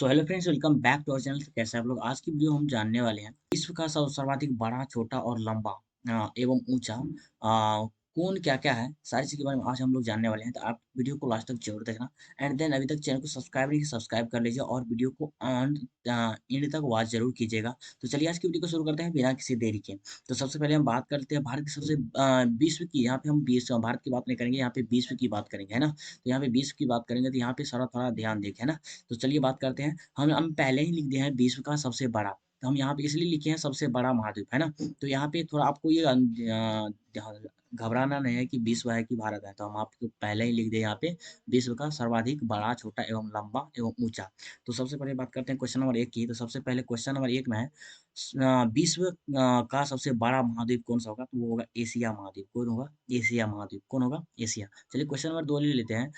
So hello friends, welcome back to our channel. तो कैसे आप लोग? आज की वीडियो हम जानने वाले हैं विश्व का सर्वाधिक बड़ा, छोटा और लंबा एवं ऊंचा कौन क्या क्या है, सारी चीज़ के बारे में आज हम लोग जानने वाले हैं। तो आप वीडियो को लास्ट तक जरूर देखना। एंड देन अभी तक चैनल को सब्सक्राइब नहीं किया, सब्सक्राइब कर लीजिए और वीडियो को एंड तक वॉच जरूर कीजिएगा। तो चलिए आज की वीडियो को शुरू करते हैं बिना किसी देरी के। तो सबसे पहले हम बात करते हैं भारत की सबसे विश्व की। यहाँ पे हम विश्व भारत की बात नहीं करेंगे, यहाँ पे विश्व की बात करेंगे, है ना। तो यहाँ पे विश्व की बात करेंगे तो यहाँ पे सारा थोड़ा ध्यान देखें, है ना। तो चलिए बात करते हैं। हम पहले ही लिख दिए हैं विश्व का सबसे बड़ा। तो हम यहाँ पे इसलिए लिखे हैं सबसे बड़ा महाद्वीप, है ना। तो यहाँ पे थोड़ा आपको ये घबराना नहीं है कि विश्व है कि भारत है। तो हम आपको पहले ही लिख दिए यहाँ पे विश्व का सर्वाधिक बड़ा, छोटा एवं लंबा एवं ऊंचा। तो सबसे पहले बात करते हैं क्वेश्चन नंबर 1 की। तो सबसे पहले क्वेश्चन नंबर 1 में है विश्व का सबसे बड़ा महाद्वीप कौन सा होगा? तो वो होगा एशिया महाद्वीप। कौन होगा? एशिया महाद्वीप। कौन होगा? एशिया। चलिए क्वेश्चन नंबर 2 ले लेते हैं।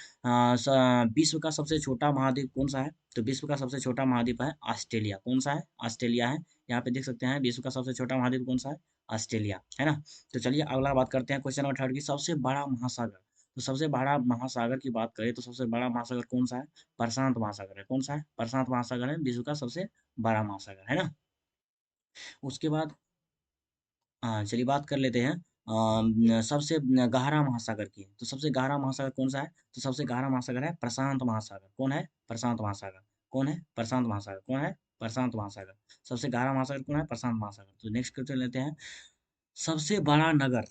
विश्व का सबसे छोटा महाद्वीप कौन सा है? तो विश्व का सबसे छोटा महाद्वीप है ऑस्ट्रेलिया। कौन सा है? ऑस्ट्रेलिया है। यहाँ पे देख सकते हैं विश्व का सबसे छोटा महाद्वीप कौन सा है? ऑस्ट्रेलिया, है ना। तो चलिए अगला बात करते हैं क्वेश्चन नंबर 3 की। सबसे बड़ा महासागर। तो सबसे बड़ा महासागर की बात करें तो सबसे बड़ा महासागर कौन सा है? प्रशांत महासागर है। कौन सा है? प्रशांत महासागर है विश्व का सबसे बड़ा महासागर, है ना। उसके बाद चलिए बात कर लेते हैं सबसे गहरा महासागर की। तो सबसे गहरा महासागर कौन सा है? तो सबसे गहरा महासागर है प्रशांत महासागर। कौन है? प्रशांत महासागर। कौन है? प्रशांत महासागर। कौन है? प्रशांत महासागर। सबसे गहरा महासागर कौन है? प्रशांत महासागर। तो नेक्स्ट क्वेश्चन लेते हैं। सबसे बड़ा नगर।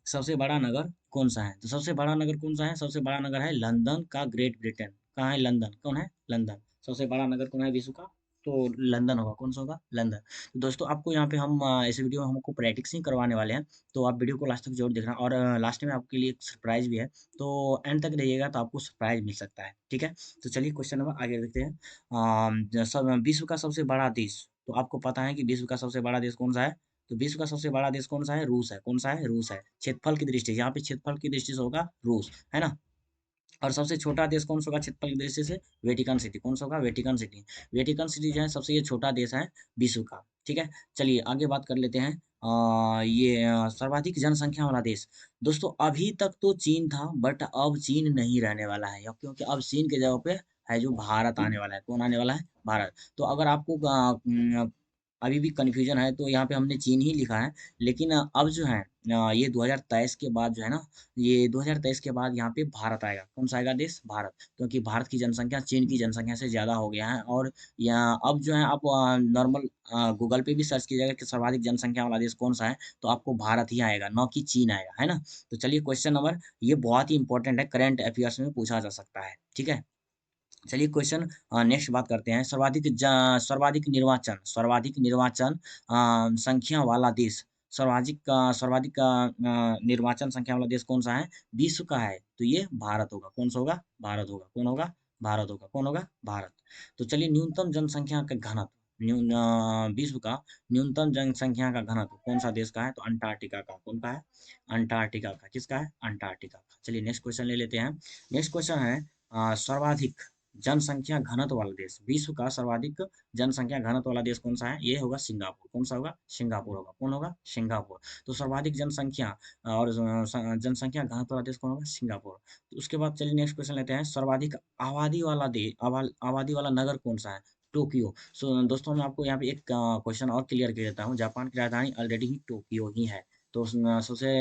सबसे बड़ा नगर कौन सा है? तो सबसे बड़ा नगर कौन सा है? सबसे बड़ा नगर है लंदन का, ग्रेट ब्रिटेन। कहाँ है? लंदन। कौन है? लंदन। सबसे बड़ा नगर कौन है विश्व का? तो लंदन होगा। कौन सा होगा? लंदन। तो दोस्तों आपको यहाँ पे हम इस वीडियो में हमको प्रैक्टिस ही करवाने वाले हैं। तो आप वीडियो को लास्ट तक जरूर देखना और लास्ट में आपके लिए एक सरप्राइज भी है। तो एंड तक रहिएगा तो आपको सरप्राइज मिल सकता है, ठीक है। तो चलिए क्वेश्चन नंबर आगे देखते हैं। विश्व का सबसे बड़ा देश। तो आपको पता है कि विश्व का सबसे बड़ा देश कौन सा है? तो विश्व का सबसे बड़ा देश कौन सा है? रूस है। कौन सा है? रूस है। क्षेत्रफल की दृष्टि, यहाँ पे क्षेत्रफल की दृष्टि से होगा रूस, है ना। और सबसे छोटा देश कौन सा होगा क्षेत्रफल की दृष्टि से? Vatican city. कौन सा होगा? Vatican city. वेटिकन सिटी जो है सबसे ये छोटा देश है विश्व का, ठीक है। चलिए आगे बात कर लेते हैं। सर्वाधिक जनसंख्या वाला देश। दोस्तों अभी तक तो चीन था, बट अब चीन नहीं रहने वाला है, क्योंकि अब चीन के जगह पे है जो भारत आने वाला है। कौन आने वाला है? भारत। तो अगर आपको अभी भी कन्फ्यूजन है तो यहाँ पे हमने चीन ही लिखा है। लेकिन अब जो है ये 2023 के बाद जो है ना, ये 2023 के बाद यहाँ पे भारत आएगा। कौन सा आएगा देश? भारत। क्योंकि भारत की जनसंख्या चीन की जनसंख्या से ज़्यादा हो गया है। और यहाँ अब जो है आप नॉर्मल गूगल पे भी सर्च कीजिएगा कि सर्वाधिक जनसंख्या वाला देश कौन सा है, तो आपको भारत ही आएगा, न कि चीन आएगा, है ना। तो चलिए क्वेश्चन नंबर, ये बहुत ही इंपॉर्टेंट है, करंट अफेयर्स में पूछा जा सकता है, ठीक है। चलिए क्वेश्चन नेक्स्ट बात करते हैं। सर्वाधिक निर्वाचन संख्या वाला देश। सर्वाधिक निर्वाचन संख्या वाला देश कौन सा है? विश्व का है तो ये भारत होगा। कौन सा होगा? भारत होगा। कौन होगा? भारत होगा। कौन होगा? भारत। तो चलिए न्यूनतम जनसंख्या का घनत्व। विश्व का न्यूनतम जनसंख्या का घनत्व कौन सा देश का है? तो अंटार्कटिका का। कौन का है? अंटार्कटिका का। किसका है? अंटार्कटिका का। चलिए नेक्स्ट क्वेश्चन ले लेते हैं। नेक्स्ट क्वेश्चन है सर्वाधिक जनसंख्या घनत्व वाला देश। विश्व का सर्वाधिक जनसंख्या घनत्व वाला देश कौन सा है? ये होगा सिंगापुर। कौन सा होगा? सिंगापुर होगा। कौन होगा? सिंगापुर। तो सर्वाधिक जनसंख्या और जनसंख्या घनत्व वाला देश कौन होगा? सिंगापुर। तो उसके बाद चलिए नेक्स्ट क्वेश्चन लेते हैं। सर्वाधिक आबादी वाला देश, आबादी वाला नगर कौन सा है? टोक्यो। सो दोस्तों मैं आपको यहाँ पे एक क्वेश्चन और क्लियर कर देता हूँ। जापान की राजधानी ऑलरेडी ही टोक्यो ही है। तो सबसे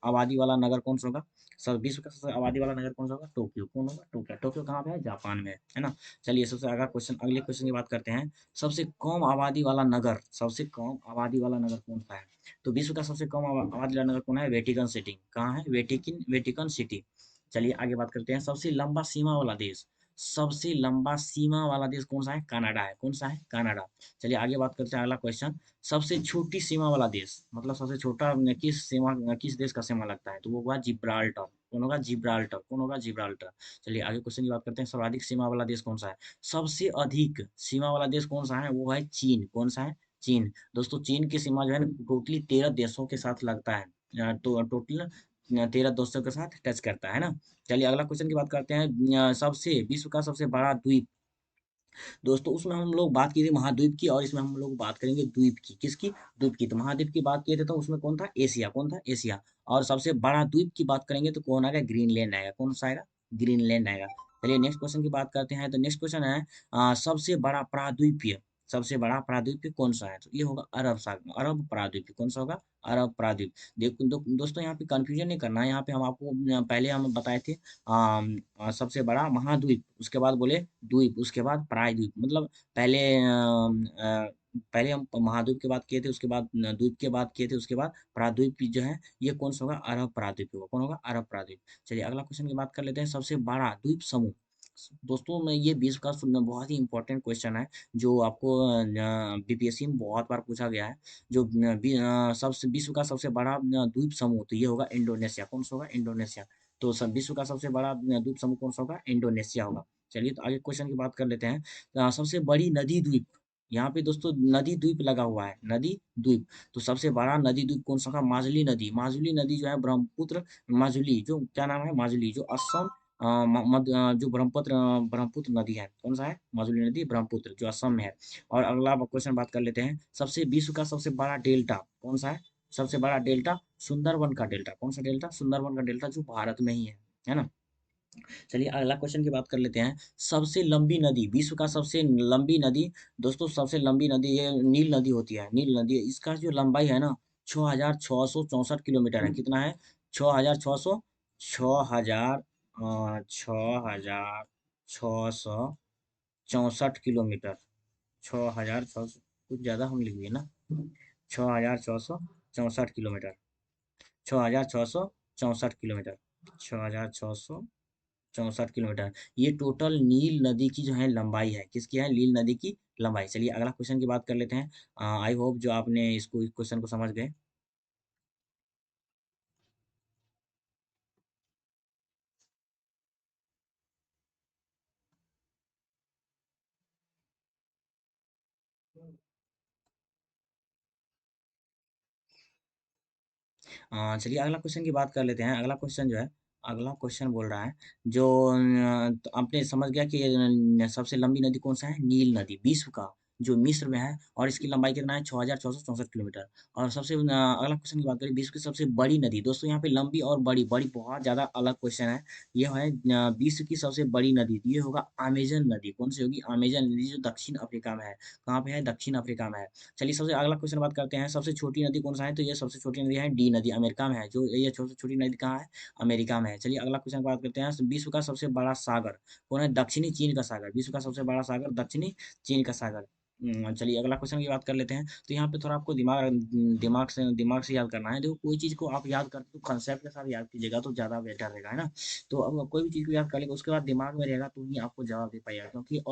आबादी वाला नगर कौन सा होगा? सब विश्व का सबसे आबादी वाला नगर कौन सा होगा? टोक्यो। कौन होगा? टोक्यो। टोक्यो कहाँ पे है? जापान में है ना। चलिए सबसे अगले क्वेश्चन की बात करते हैं। सबसे कम आबादी वाला नगर। सबसे कम आबादी वाला नगर कौन सा है? तो विश्व का सबसे कम आबादी वाला नगर कौन है? Vatican city. कहाँ है? Vatican city. चलिए आगे बात करते हैं। सबसे लंबा सीमा वाला देश। सबसे लंबा सीमा वाला देश कौन सा है? कनाडा है। कौन सा है? कनाडा। चलिए आगे बात करते हैं। अगला क्वेश्चन, सबसे छोटी सीमा वाला देश, मतलब सबसे छोटा किस देश का सीमा लगता है? तो वो हुआ जिब्राल्टर। कौन होगा? जिब्राल्टर। कौन होगा? जिब्राल्टर। चलिए आगे क्वेश्चन की बात करते हैं। सर्वाधिक सीमा वाला देश कौन सा है? सबसे अधिक सीमा वाला देश कौन सा है? वो है चीन। कौन सा है? चीन। दोस्तों चीन की सीमा जो है ना टोटली 13 देशों के साथ लगता है। तो टोटल 13 देशों के साथ टच करता है ना। चलिए अगला क्वेश्चन की बात करते हैं। सबसे विश्व का सबसे बड़ा द्वीप। दोस्तों उसमें हम लोग बात की थी महाद्वीप की, और इसमें हम लोग बात करेंगे द्वीप की। किसकी? द्वीप की। तो महाद्वीप की बात किए थे तो उसमें कौन था? एशिया। कौन था? एशिया। और सबसे बड़ा द्वीप की बात करेंगे तो कौन आएगा? ग्रीनलैंड आएगा। कौन सा आएगा? ग्रीनलैंड आएगा। चलिए नेक्स्ट क्वेश्चन की बात करते हैं। तो नेक्स्ट क्वेश्चन है सबसे बड़ा प्राद्वीपीय कौन सा है? तो ये होगा अरब सागर, अरब प्राद्वीपीय। कौन सा होगा? अरब प्राद्वीप। देखो दोस्तों, यहाँ पे कंफ्यूजन नहीं करना है। यहाँ पे हम आपको पहले हम बताए थे सबसे बड़ा महाद्वीप, उसके बाद बोले द्वीप, उसके बाद प्रायद्वीप। मतलब पहले पहले हम महाद्वीप की बात किए थे, उसके बाद द्वीप की बात किए थे, उसके बाद प्राद्वीप जो है ये कौन सा होगा? अरब प्राद्वीप होगा। कौन होगा? अरब प्राद्वीप। चलिए अगला क्वेश्चन की बात कर लेते हैं। सबसे बड़ा द्वीप समूह। दोस्तों मैं ये विश्व का सुनना बहुत ही इंपॉर्टेंट क्वेश्चन है, जो आपको बीपीएससी में बहुत बार पूछा गया है। जो सबसे विश्व का सबसे बड़ा द्वीप समूह, तो ये होगा इंडोनेशिया। कौन सा होगा? इंडोनेशिया। तो सब विश्व का सबसे बड़ा द्वीप समूह कौन सा होगा? इंडोनेशिया होगा। चलिए तो आगे क्वेश्चन की बात कर लेते हैं। सबसे बड़ी नदी द्वीप। यहाँ पे दोस्तों नदी द्वीप लगा हुआ है, नदी द्वीप। तो सबसे बड़ा नदी द्वीप कौन सा होगा? माजुली नदी। माजुली नदी जो है ब्रह्मपुत्र माजुली, जो क्या नाम है? माजुली, जो असम जो ब्रह्मपुत्र नदी है। कौन सा है? माजुली नदी ब्रह्मपुत्र, जो असम में है। और अगला क्वेश्चन बात कर लेते हैं। विश्व का सबसे बड़ा डेल्टा कौन सा है? सबसे बड़ा डेल्टा सुंदरवन का डेल्टा। कौन सा डेल्टा? सुंदरवन का डेल्टा, जो भारत में ही है ना। चलिए अगला क्वेश्चन की बात कर लेते हैं। सबसे लंबी नदी, विश्व का सबसे लंबी नदी। दोस्तों सबसे लंबी नदी ये नील नदी होती है, नील नदी। इसका जो लंबाई है ना, 6,664 किलोमीटर है। कितना है? 6,600, 6,000, 6,664 किलोमीटर। 6,600, कुछ ज़्यादा हम लिख दिए ना। 6,664 किलोमीटर। 6,664 किलोमीटर। 6,664 किलोमीटर। ये टोटल नील नदी की जो है लंबाई है। किसकी है? नील नदी की लंबाई। चलिए अगला क्वेश्चन की बात कर लेते हैं। आई होप जो आपने इसको, इस क्वेश्चन को समझ गए। चलिए अगला क्वेश्चन की बात कर लेते हैं। अगला क्वेश्चन जो है, अगला क्वेश्चन बोल रहा है जो तो आपने समझ गया कि सबसे लंबी नदी कौन सा है? नील नदी, विश्व का, जो मिस्र में है। और इसकी लंबाई कितना है? 6,664 किलोमीटर। और अगला क्वेश्चन की बात करें, विश्व की सबसे बड़ी नदी। दोस्तों यहाँ पे लंबी और बड़ी, बड़ी बहुत ज़्यादा अलग क्वेश्चन है। ये है विश्व की सबसे बड़ी नदी, ये होगा अमेजन नदी। कौन सी होगी? अमेजन नदी, जो दक्षिण अफ्रीका में है। कहाँ पे है? दक्षिण अफ्रीका में है। चलिए सबसे अगला क्वेश्चन बात करते हैं। सबसे छोटी नदी कौन सा है? तो ये सबसे छोटी नदी है डी नदी, अमेरिका में है। जो ये सबसे छोटी नदी कहाँ है? अमेरिका में है। चलिए अगला क्वेश्चन बात करते हैं। विश्व का सबसे बड़ा सागर कौन है? दक्षिणी चीन का सागर। विश्व का सबसे बड़ा सागर दक्षिणी चीन का सागर। चलिए अगला क्वेश्चन की बात कर लेते हैं। तो यहाँ पे थोड़ा आपको दिमाग से याद करना है। देखो कोई चीज़ को आप याद करते तो कंसेप्ट के साथ याद कीजिएगा, तो ज़्यादा बेटर रहेगा, है ना। तो अब कोई भी चीज़ को याद कर लेगा, उसके बाद दिमाग में रहेगा, तो ही आपको जवाब दे पाएगा। क्योंकि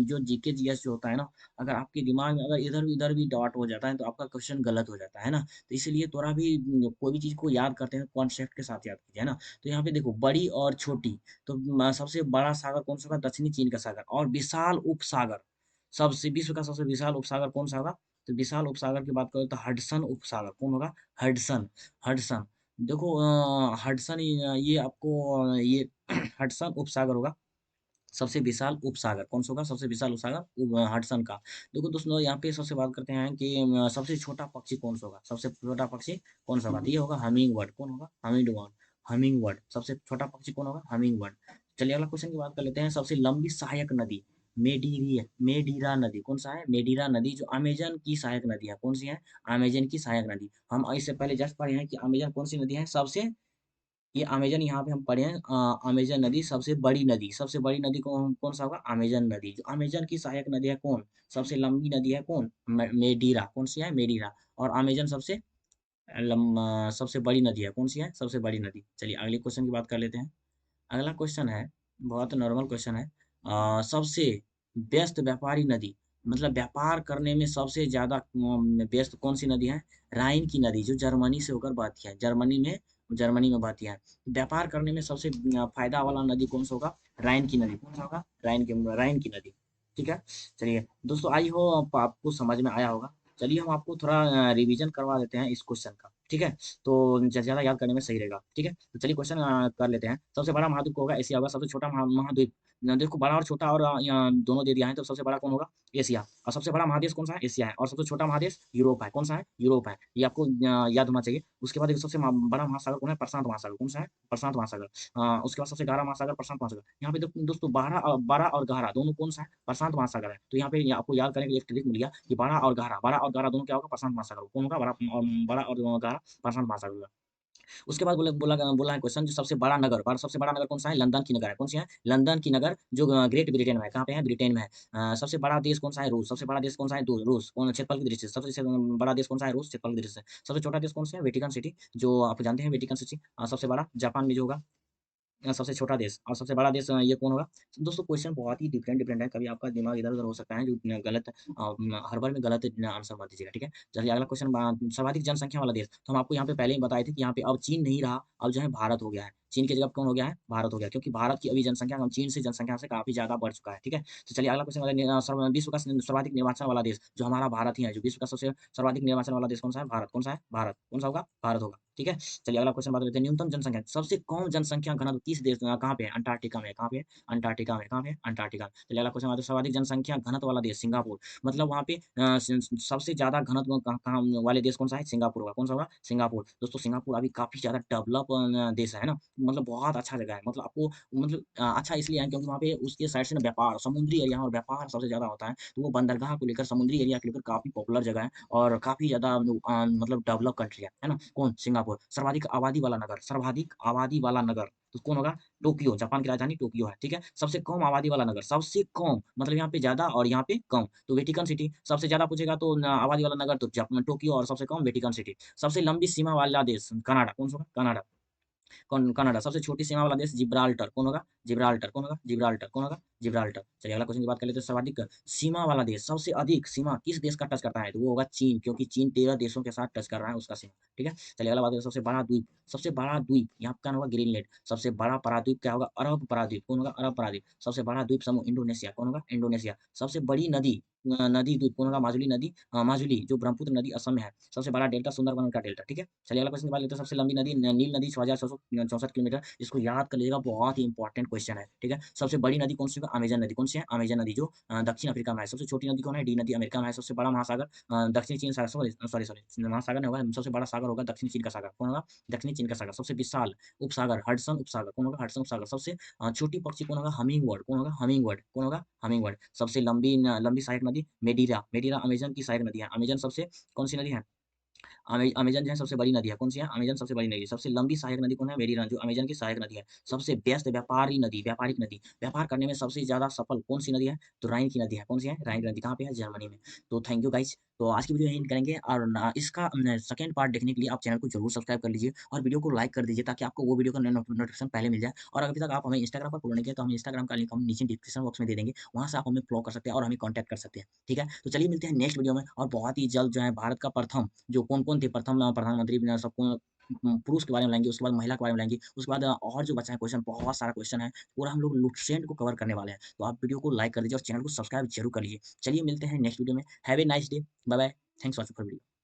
जो जीके जीएस जो होता है ना, अगर आपके दिमाग में अगर इधर उधर भी डॉट हो जाता है, तो आपका क्वेश्चन गलत हो जाता है ना। तो इसीलिए थोड़ा भी कोई भी चीज़ को याद करते हैं कॉन्सेप्ट के साथ याद कीजिए, है ना। तो यहाँ पे देखो बड़ी और छोटी। तो सबसे बड़ा सागर कौन सा होगा? दक्षिणी चीन का सागर। और विशाल उपसागर, सबसे विश्व का सबसे विशाल उपसागर कौन सा होगा? तो विशाल उपसागर की बात करें तो हडसन उपसागर। कौन होगा? हडसन। हडसन। देखो हडसन, ये आपको ये हडसन उपसागर होगा सबसे विशाल उपसागर। कौन सा होगा? सबसे विशाल उपसागर हडसन का। देखो दोस्तों यहाँ पे सबसे बात करते हैं कि सबसे छोटा पक्षी कौन सा होगा? सबसे छोटा पक्षी कौन सा होगा? तो ये होगा हमिंग बर्ड। कौन होगा? Humming bird. Humming bird. सबसे छोटा पक्षी कौन होगा? Humming bird. चलिए अगला क्वेश्चन की बात कर लेते हैं। सबसे लंबी सहायक नदी, मेडीरा नदी। कौन सा है? मेडीरा नदी, जो अमेजन की सहायक नदी है। कौन सी है? अमेजन की सहायक नदी। हम इससे पहले जस्ट पढ़े हैं कि अमेजन कौन सी नदी है? सबसे, ये अमेजन यहाँ पे हम पढ़े हैं अमेजन नदी सबसे बड़ी नदी। सबसे बड़ी नदी कौन कौन सा होगा? अमेजन नदी। जो अमेजन की सहायक नदी है कौन? सबसे लंबी नदी है कौन? मेडीरा। कौन सी है? मेडीरा। और अमेजन सबसे बड़ी नदी है। कौन सी है? सबसे बड़ी नदी। चलिए अगले क्वेश्चन की बात कर लेते हैं। अगला क्वेश्चन है, बहुत नॉर्मल क्वेश्चन है। सबसे व्यस्त व्यापारी नदी, मतलब व्यापार करने में सबसे ज़्यादा व्यस्त कौन सी नदी है? राइन की नदी, जो जर्मनी से होकर बहती है। जर्मनी में बहती है। व्यापार करने में सबसे फायदा वाला नदी कौन सा होगा? राइन की नदी। कौन सा होगा? राइन की नदी। ठीक है। चलिए दोस्तों, आई हो आपको समझ में आया होगा। चलिए हम आपको थोड़ा रिवीजन करवा देते हैं इस क्वेश्चन का। ठीक है? तो ज़्यादा याद करने में सही रहेगा, ठीक है? तो चलिए क्वेश्चन कर लेते हैं। सबसे बड़ा महाद्वीप कौन होगा? एशिया होगा। सबसे छोटा महाद्वीप देखो बड़ा और छोटा और यहाँ दोनों दे दिया है, तो सबसे बड़ा कौन होगा? एशिया। और सबसे बड़ा महादेश कौन-सा है? एशिया है और सबसे छोटा महादेश यूरोप है। कौन-सा है? यूरोप है। ये आपको याद होना चाहिए। उसके बाद देखो सबसे बड़ा महासागर कौन है? प्रशांत महासागर। कौन-सा है? प्रशांत महासागर। उसके बाद सबसे गहरा महासागर प्रशांत महासागर। यहाँ पे दोस्तों बड़ा और गहरा दोनों कौन-सा है? प्रशांत महासागर है। तो यहाँ पे आपको याद करने के लिए एक ट्रिक मिल गया कि बड़ा और गहरा दोनों क्या होगा? प्रशांत महासागर। कौन होगा? बड़ा और गहरा प्रशांत महासागर होगा। उसके बाद बोला है क्वेश्चन जो सबसे बड़ा नगर कौन-सा है? लंदन की नगर है। कौन-सी है? लंदन की नगर जो ग्रेट ब्रिटेन में है। कहाँ पे है? ब्रिटेन में है। सबसे बड़ा देश कौन-सा है? रूस। सबसे बड़ा देश कौन-सा है? रूस। कौन क्षेत्रफल की दृष्टि से सबसे बड़ा देश कौन-सा है? रूस क्षेत्रफल की दृष्टि से। सबसे छोटा देश कौन-सा है? वेटिकन सिटी जो आप जानते हैं वेटिकन सिटी सबसे बड़ा जापान में जो होगा सबसे छोटा देश और सबसे बड़ा देश ये कौन होगा? दोस्तों क्वेश्चन बहुत ही डिफरेंट है, कभी आपका दिमाग इधर-उधर हो सकता है जो गलत हर बार में गलत आंसर मत दीजिएगा, ठीक है? चलिए अगला क्वेश्चन सर्वाधिक जनसंख्या वाला देश, तो हम आपको यहाँ पे पहले ही बताए थे कि यहाँ पे अब चीन नहीं रहा, अब जो है भारत हो गया है। चीन की जगह कौन हो गया है? भारत हो गया क्योंकि भारत की अभी जनसंख्या चीन से जनसंख्या से काफ़ी ज़्यादा बढ़ चुका है, ठीक है? तो चलिए अगला क्वेश्चन विश्व का सर्वाधिक निर्वाचन वाला देश, जो हमारा भारत ही है, जो विश्व का सबसे सर्वाधिक निर्वाचन वाला देश कौन-सा है? भारत। कौन-सा है? भारत। कौन-सा होगा? भारत होगा, ठीक है? चलिए अगला क्वेश्चन बात करते हैं न्यूनतम जनसंख्या सबसे कम जनसंख्या घनत्व किस देश कहाँ पे है? अंटार्कटिका में है। कहाँ पे है? अंटार्कटिका में। कहाँ पे है? अंटार्कटिका में। चलिए अगला क्वेश्चन आता है सर्वाधिक जनसंख्या घनत्व वाला देश सिंगापुर मतलब वहाँ पे सबसे ज़्यादा घनत्व कहाँ वाले देश कौन सा है? सिंगापुर होगा। कौन सा होगा? सिंगापुर। दोस्तों सिंगापुर अभी काफ़ी ज़्यादा डेवलप देश है ना? मतलब बहुत अच्छा जगह है। मतलब आपको मतलब अच्छा इसलिए है क्योंकि वहाँ पे उसके साइड से ना व्यापार समुद्री एरिया और व्यापार सबसे ज़्यादा होता है। तो वो बंदरगाह को लेकर समुद्री एरिया को लेकर काफ़ी पॉपुलर जगह है और काफ़ी ज़्यादा मतलब डेवलप कंट्री है ना? कौन? सिंगापुर। सर्वाधिक आबादी वाला नगर तो कौन होगा? टोक्यो, जापान की राजधानी टोक्यो है, ठीक है? सबसे कम आबादी वाला नगर, सबसे कम मतलब यहाँ पे ज़्यादा और यहाँ पे कम, तो वेटिकन सिटी। सबसे ज़्यादा पूछेगा तो आबादी वाला नगर तो टोक्यो और सबसे कम वेटिकन सिटी। सबसे लंबी सीमा वाला देश कनाडा, कौन-सा होगा? कनाडा। कनाडा सबसे छोटी सीमा वाला देश जिब्राल्टर कौन होगा? जिब्राल्टर कौन होगा? जिब्राल्टर कौन होगा? जिब्राल्टर। चलिए अगला क्वेश्चन की बात कर लेते हैं सर्वाधिक सीमा वाला देश सबसे अधिक सीमा किस देश का टच करता है? तो वो होगा चीन क्योंकि चीन 13 देशों के साथ टच कर रहा है उसका सीमा, ठीक है? चलिए अगला बात करें सबसे बड़ा द्वीप यहाँ का नाम होगा ग्रीनलैंड। सबसे बड़ा प्रायद्वीप क्या होगा? अरब प्रायद्वीप कौन होगा? अरब प्रायद्वीप। सबसे बड़ा द्वीप समूह इंडोनेशिया कौन होगा? इंडोनेशिया। सबसे बड़ी नदी नदी द्वीप कौन होगा? माजुली नदी माजुली जो ब्रह्मपुत्र नदी असम में है। सबसे बड़ा डेल्टा सुंदरबन का डेल्टा, ठीक है? चलिए अगला क्वेश्चन की बात लेते हैं सबसे लंबी नदी नील नदी 6664 किलोमीटर इसको याद कर लीजिएगा बहुत ही इंपॉर्टेंट क्वेश्चन है, ठीक है? सबसे बड़ी नदी कौन सी है? अमेज़न नदी। कौन सी है? अमेज़न नदी जो दक्षिण अफ्रीका में है। सबसे छोटी नदी कौन है? डी नदी अमेरिका में है। सबसे बड़ा महासागर दक्षिणी चीन सागर सॉरी महासागर नहीं होगा सबसे बड़ा सागर होगा दक्षिणी चीन का सागर। कौन होगा? दक्षिणी चीन का सागर। सबसे विशाल उपसागर हडसन उपसागर। कौन होगा? हडसन उपसागर। सबसे छोटी पक्षी कौन होगा? Humming bird. कौन होगा? Humming bird. कौन होगा? Humming bird. सबसे लंबी सहायक नदी मेडिरा। मेडिरा अमेज़न की सहायक नदी है। अमेज़न सबसे कौन सी नदी है? अमेज़न जो है सबसे बड़ी नदी है, कौन-सी है? अमेज़न सबसे बड़ी नदी है। सबसे लंबी सहायक नदी कौन है? वेरी रन जो अमेज़न की सहायक नदी है। सबसे व्यस्त व्यापारिक नदी, व्यापार करने में सबसे ज़्यादा सफल कौन-सी नदी है? तो राइन की नदी है। कौन-सी है? राइन की नदी कहाँ पे है? जर्मनी में। तो थैंक यू गाइज़। तो आज की वीडियो यहीं एंड करेंगे और इसका सेकंड पार्ट देखने के लिए आप चैनल को ज़रूर सब्सक्राइब कर लीजिए और वीडियो को लाइक कर दीजिए ताकि आपको वो वीडियो का नोटिफ़िकेशन पहले मिल जाए और अभी तक आप हमें इंस्टाग्राम पर फॉलो नहीं किया तो हम इंस्टाग्राम का लिंक हम नीचे डिस्क्रिप्शन बॉक्स में दे देंगे। वहाँ से आप हमें फॉलो कर सकते हैं और हमें कॉन्टैक्ट कर सकते हैं। ठीक है? तो चलिए मिलते हैं नेक्स्ट वीडियो में और बहुत ही जल्द जो है भारत का प्रथम जो कौन-कौन थे प्रथम प्रधानमंत्री सबको पुरुष के बारे में लाएँगे, उसके बाद महिला के बारे में लाएँगे, उसके बाद और जो बचा है क्वेश्चन बहुत सारा क्वेश्चन है, पूरा हम लोग लुसेंट को कवर करने वाले हैं। तो आप वीडियो को लाइक कर दीजिए और चैनल को सब्सक्राइब ज़रूर कर लीजिए। चलिए मिलते हैं नेक्स्ट वीडियो में। Have a nice day. Bye bye. Thanks for video.